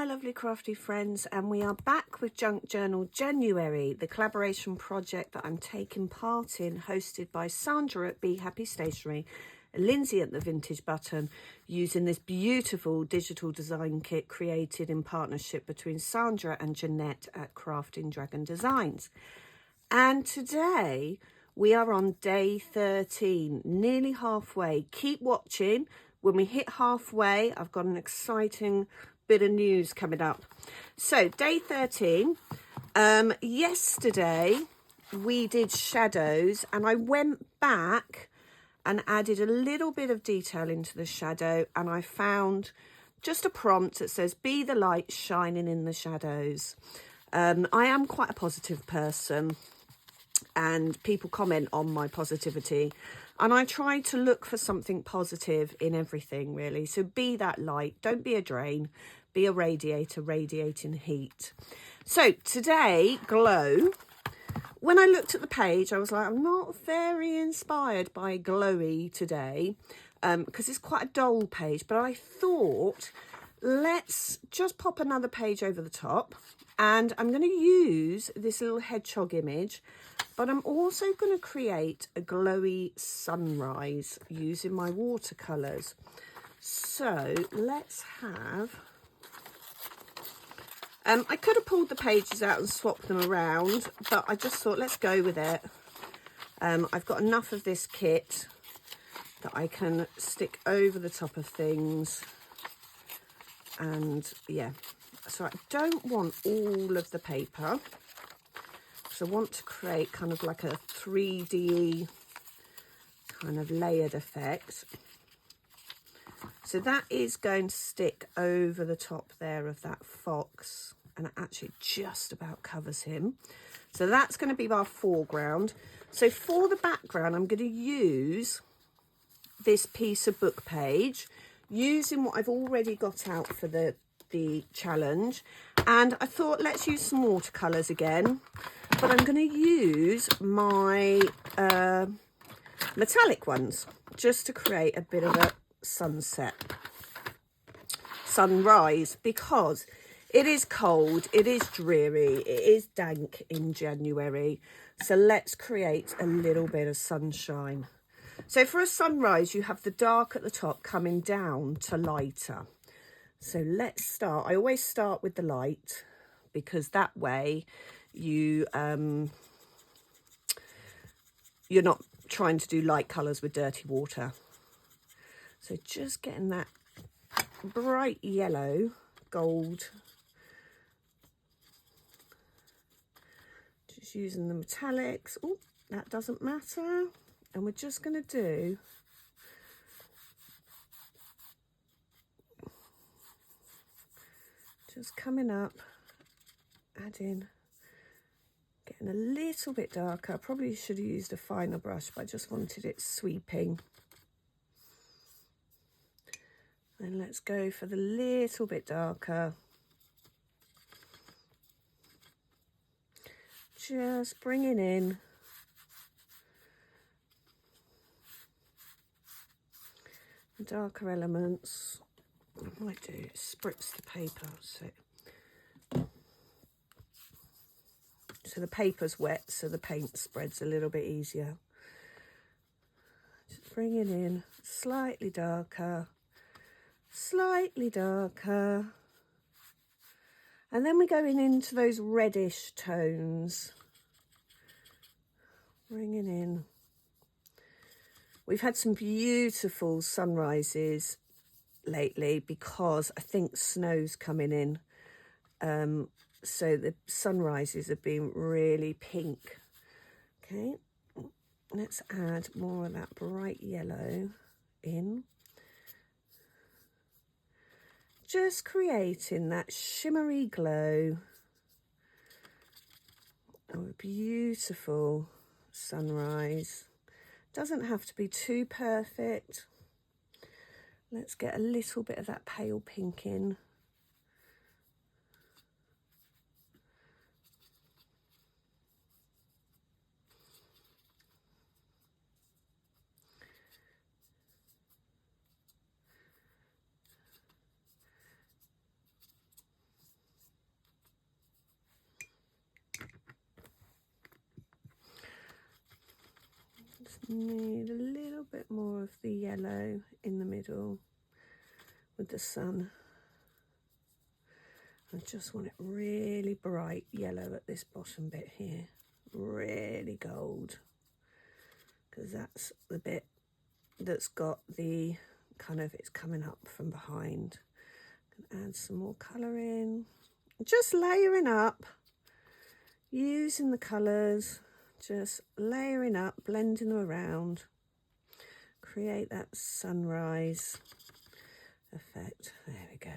lovely crafty friends, and we are back with Junk Journal January, the collaboration project that I'm taking part in, hosted by Sandra at Be Happy Stationery, Lindsey at the Vintage Button, using this beautiful digital design kit created in partnership between Sandra and Jeanette at Crafting Dragon Designs. And today we are on day 13, nearly halfway. Keep watching. When we hit halfway, I've got an exciting bit of news coming up. So day 13, yesterday we did shadows, and I went back and added a little bit of detail into the shadow, and I found just a prompt that says, be the light shining in the shadows. I am quite a positive person, and people comment on my positivity, and I try to look for something positive in everything, really. So be that light, don't be a drain, be a radiator radiating heat. So today, glow. When I looked at the page, I was like, I'm not very inspired by glowy today, because it's quite a dull page, but I thought, let's just pop another page over the top, and I'm going to use this little hedgehog image, but I'm also going to create a glowy sunrise using my watercolours. So let's have... I could have pulled the pages out and swapped them around, but I just thought, let's go with it. I've got enough of this kit that I can stick over the top of things. And yeah, so I don't want all of the paper, because I want to create kind of like a 3D kind of layered effect. So that is going to stick over the top there of that fox, and it actually just about covers him. So that's going to be our foreground. So for the background, I'm going to use this piece of book page, using what I've already got out for the challenge. And I thought, let's use some watercolours again, but I'm going to use my metallic ones just to create a bit of a sunrise, because it is cold, it is dreary, it is dank in January. So let's create a little bit of sunshine. So for a sunrise, you have the dark at the top coming down to lighter. So let's start. I always start with the light, because that way you're not trying to do light colours with dirty water. So just getting that bright yellow, gold. Just using the metallics. Oh, that doesn't matter. And we're just going to do just coming up, adding, getting a little bit darker. I probably should have used a finer brush, but I just wanted it sweeping. Then let's go for the little bit darker. Just bringing in the darker elements. I might do spritz the paper so the paper's wet, so the paint spreads a little bit easier. Just bringing in slightly darker. And then we're going into those reddish tones, bringing in. We've had some beautiful sunrises lately, because I think snow's coming in, so the sunrises have been really pink. Okay, let's add more of that bright yellow in. Just creating that shimmery glow of a beautiful sunrise. Doesn't have to be too perfect. Let's get a little bit of that pale pink in. Need a little bit more of the yellow in the middle with the sun. I just want it really bright yellow at this bottom bit here, really gold, because that's the bit that's got the kind of, it's coming up from behind. Add some more colour in, just layering up, using the colours, just layering up, blending them around, create that sunrise effect. There we go.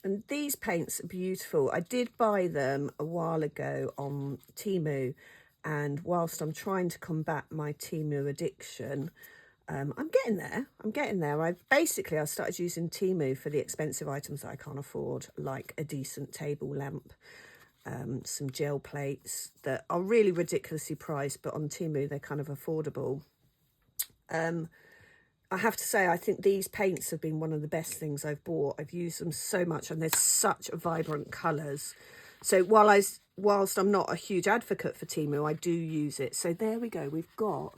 And these paints are beautiful. I did buy them a while ago on Temu, and whilst I'm trying to combat my Temu addiction, I'm getting there. I started using Temu for the expensive items that I can't afford, like a decent table lamp, some gel plates that are really ridiculously priced, but on Temu they're kind of affordable. I have to say, I think these paints have been one of the best things I've bought. I've used them so much, and they're such vibrant colours. So whilst I'm not a huge advocate for Temu, I do use it. So there we go. We've got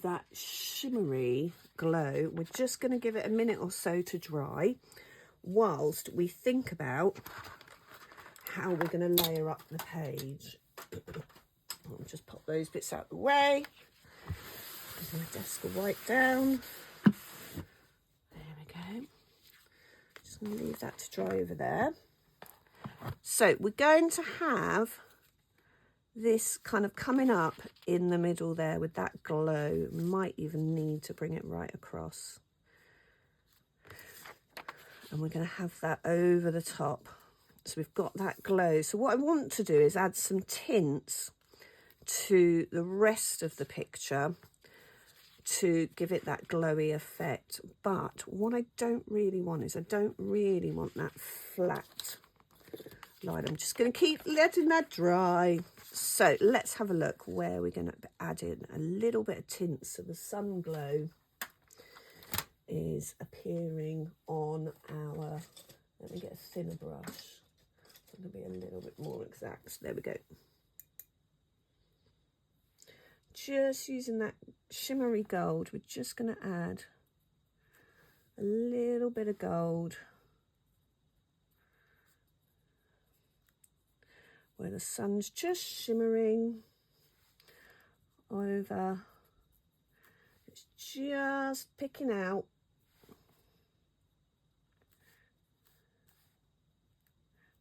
that shimmery glow. We're just going to give it a minute or so to dry whilst we think about how we're going to layer up the page. I'll just pop those bits out of the way. My desk will wipe down. There we go. Just going to leave that to dry over there. So we're going to have this kind of coming up in the middle there with that glow. Might even need to bring it right across. And we're going to have that over the top. So we've got that glow. So what I want to do is add some tints to the rest of the picture to give it that glowy effect. But what I don't really want is, I don't really want that flat line. I'm just going to keep letting that dry. So let's have a look where we're going to add in a little bit of tint so the sun glow is appearing on our, let me get a thinner brush. It's going to be a little bit more exact. There we go. Just using that shimmery gold, we're just going to add a little bit of gold where the sun's just shimmering over. It's just picking out.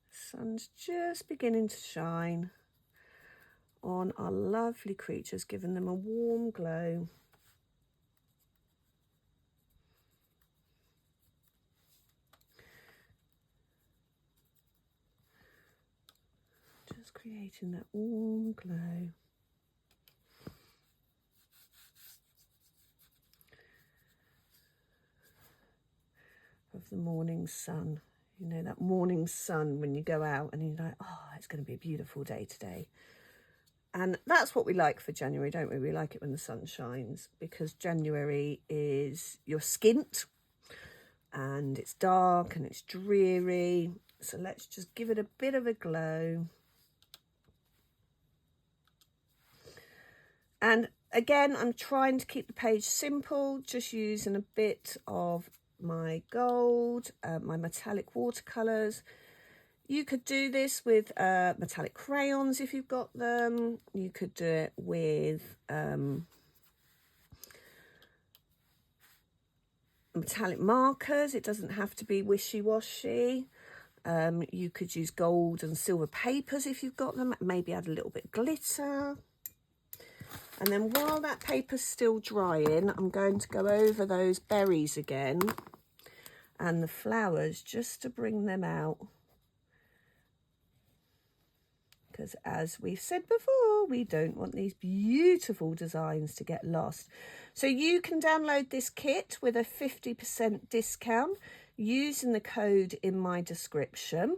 The sun's just beginning to shine on our lovely creatures, giving them a warm glow. Just creating that warm glow. Of the morning sun. You know, that morning sun when you go out and you're like, oh, it's going to be a beautiful day today. And that's what we like for January, don't we? We like it when the sun shines, because January is, you're skint and it's dark and it's dreary. So let's just give it a bit of a glow. And again, I'm trying to keep the page simple, just using a bit of my gold, my metallic watercolours. You could do this with metallic crayons if you've got them. You could do it with metallic markers. It doesn't have to be wishy-washy. You could use gold and silver papers if you've got them. Maybe add a little bit of glitter. And then while that paper's still drying, I'm going to go over those berries again and the flowers just to bring them out. Because as we've said before, we don't want these beautiful designs to get lost. So you can download this kit with a 50% discount using the code in my description.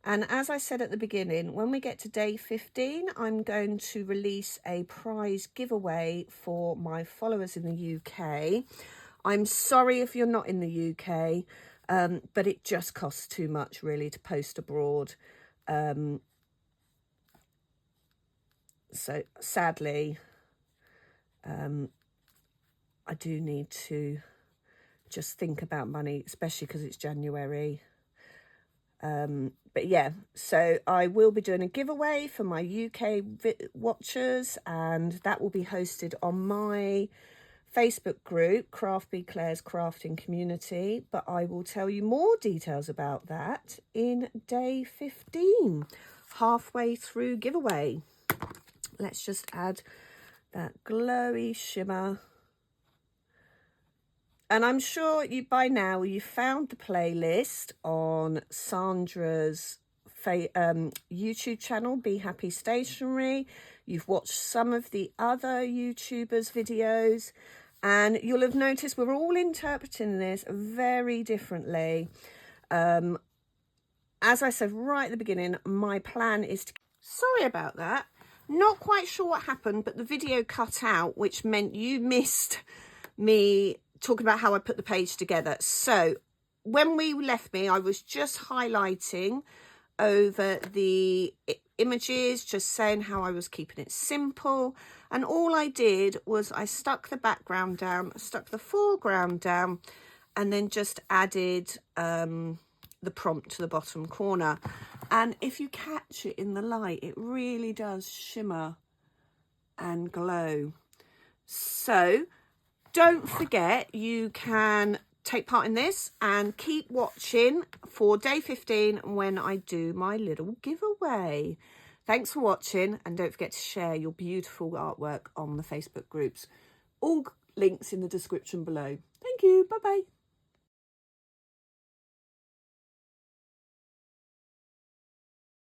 And as I said at the beginning, when we get to day 15, I'm going to release a prize giveaway for my followers in the UK. I'm sorry if you're not in the UK, but it just costs too much really to post abroad. So sadly, I do need to just think about money, especially because it's January. But yeah, so I will be doing a giveaway for my UK watchers, and that will be hosted on my Facebook group, Crafty Claire's Crafting Community, but I will tell you more details about that in day 15, halfway through giveaway. Let's just add that glowy shimmer. And I'm sure you by now you found the playlist on Sandra's YouTube channel, Be Happy Stationery. You've watched some of the other YouTubers' videos, and you'll have noticed we're all interpreting this very differently. As I said right at the beginning, my plan is to... Sorry about that. Not quite sure what happened, but the video cut out, which meant you missed me talking about how I put the page together. So when we left me, I was just highlighting over the images, just saying how I was keeping it simple. And all I did was I stuck the background down, stuck the foreground down, and then just added the prompt to the bottom corner. And if you catch it in the light, it really does shimmer and glow. So don't forget, you can take part in this and keep watching for day 15 when I do my little giveaway. Thanks for watching, and don't forget to share your beautiful artwork on the Facebook groups. All links in the description below. Thank you. Bye-bye.